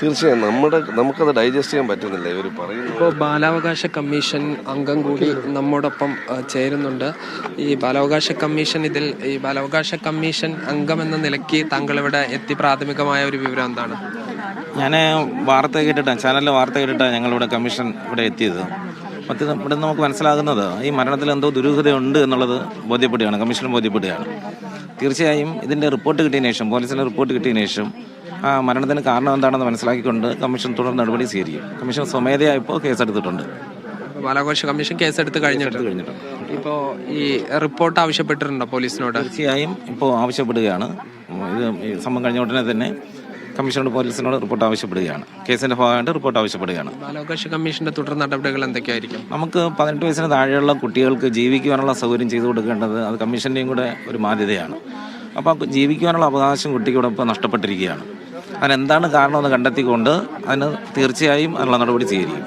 തീർച്ചയായും നമുക്കത് ഡൈജസ്റ്റ് ചെയ്യാൻ പറ്റുന്നില്ല ഇവർ പറയുന്നത്. ഇപ്പോൾ ബാലാവകാശ കമ്മീഷൻ അംഗം കൂടി നമ്മോടൊപ്പം ചേരുന്നുണ്ട്. ഈ ബാലാവകാശ കമ്മീഷൻ അംഗം എന്ന നിലയ്ക്ക് താങ്കൾ ഇവിടെ എത്തി പ്രാഥമികമായ ഒരു വിവരം എന്താണ്? ഞാൻ ചാനലിലെ വാർത്ത കേട്ടിട്ടാണ് ഞങ്ങളിവിടെ കമ്മീഷൻ ഇവിടെ എത്തിയത്. ഇവിടെ നമുക്ക് മനസ്സിലാകുന്നത് ഈ മരണത്തിൽ എന്തോ ദുരൂഹതയുണ്ട് എന്നുള്ളത് കമ്മീഷൻ ബോധ്യപ്പെടുകയാണ്. തീർച്ചയായും ഇതിൻ്റെ റിപ്പോർട്ട് കിട്ടിയതിനു ശേഷം, പോലീസിൻ്റെ റിപ്പോർട്ട് കിട്ടിയതിനു ശേഷം ആ മരണത്തിന് കാരണം എന്താണെന്ന് മനസ്സിലാക്കിക്കൊണ്ട് കമ്മീഷൻ തുടർ നടപടി സ്വീകരിക്കും. കമ്മീഷൻ സ്വമേധയാ ഇപ്പോൾ കേസെടുത്തിട്ടുണ്ട്. ബാലാവകാശ കമ്മീഷൻ കേസെടുത്ത് കഴിഞ്ഞിട്ടുണ്ട്. ഇപ്പോൾ ഈ റിപ്പോർട്ട് ആവശ്യപ്പെട്ടിട്ടുണ്ടോ പോലീസിനോട്? തീർച്ചയായും ഇപ്പോൾ ആവശ്യപ്പെടുകയാണ്. ഇത് സംഭവം കഴിഞ്ഞ ഉടനെ തന്നെ കമ്മീഷനോട് പോലീസിനോട് റിപ്പോർട്ട് ആവശ്യപ്പെടുകയാണ്. കേസിന്റെ ഭാഗമായിട്ട് റിപ്പോർട്ട് ആവശ്യപ്പെടുകയാണ്. ബാലാവകാശ കമ്മീഷന്റെ തുടർ നടപടികൾ എന്തൊക്കെയായിരിക്കും? നമുക്ക് 18 വയസ്സിന് താഴെയുള്ള കുട്ടികൾക്ക് ജീവിക്കുവാനുള്ള സൗകര്യം ചെയ്തു കൊടുക്കേണ്ടത് അത് കമ്മീഷൻ്റെയും കൂടെ ഒരു ബാധ്യതയാണ്. അപ്പോൾ ജീവിക്കുവാനുള്ള അവകാശം കുട്ടിയോടൊപ്പം നഷ്ടപ്പെട്ടിരിക്കുകയാണ്. അതിനെന്താണ് കാരണമെന്ന് കണ്ടെത്തിക്കൊണ്ട് അതിന് തീർച്ചയായും അതിനുള്ള നടപടി സ്വീകരിക്കും.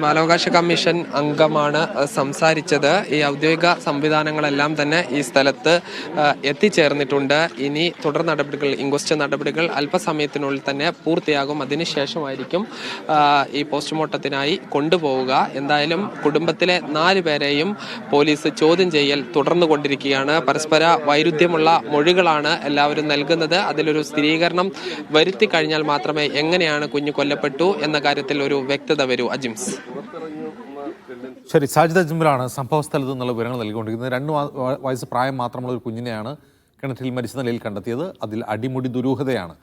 ബാലാവകാശ കമ്മീഷൻ അംഗമാണ് സംസാരിച്ചത്. ഈ ഔദ്യോഗിക സംവിധാനങ്ങളെല്ലാം തന്നെ ഈ സ്ഥലത്ത് എത്തിച്ചേർന്നിട്ടുണ്ട്. ഇനി തുടർ നടപടികൾ, ഇൻക്വസ്റ്റ് നടപടികൾ അല്പസമയത്തിനുള്ളിൽ തന്നെ പൂർത്തിയാകും. അതിനുശേഷമായിരിക്കും ഈ പോസ്റ്റ്മോർട്ടത്തിനായി കൊണ്ടുപോവുക. എന്തായാലും കുടുംബത്തിലെ 4 പേരെയും പോലീസ് ചോദ്യം ചെയ്യൽ തുടർന്നുകൊണ്ടിരിക്കുകയാണ്. പരസ്പര വൈരുദ്ധ്യമുള്ള മൊഴികളാണ് എല്ലാവരും നൽകുന്നത്. അതിലൊരു സ്ഥിരീകരണം വരുത്തി കഴിഞ്ഞാൽ മാത്രമേ എങ്ങനെയാണ് കുഞ്ഞ് കൊല്ലപ്പെട്ടു എന്ന കാര്യത്തിൽ ഒരു വ്യക്തത വരൂ. അജിംസ്. ശരി, സാജിദ അജ്മലാണ് സംഭവ സ്ഥലത്ത് നിന്നുള്ള വിവരങ്ങൾ നൽകിക്കൊണ്ടിരിക്കുന്നത്. 2 വയസ്സ് പ്രായം മാത്രമുള്ള ഒരു കുഞ്ഞിനെയാണ് കിണറ്റിൽ മരിച്ച നിലയിൽ കണ്ടെത്തിയത്. അതിൽ അടിമുടി ദുരൂഹതയാണ്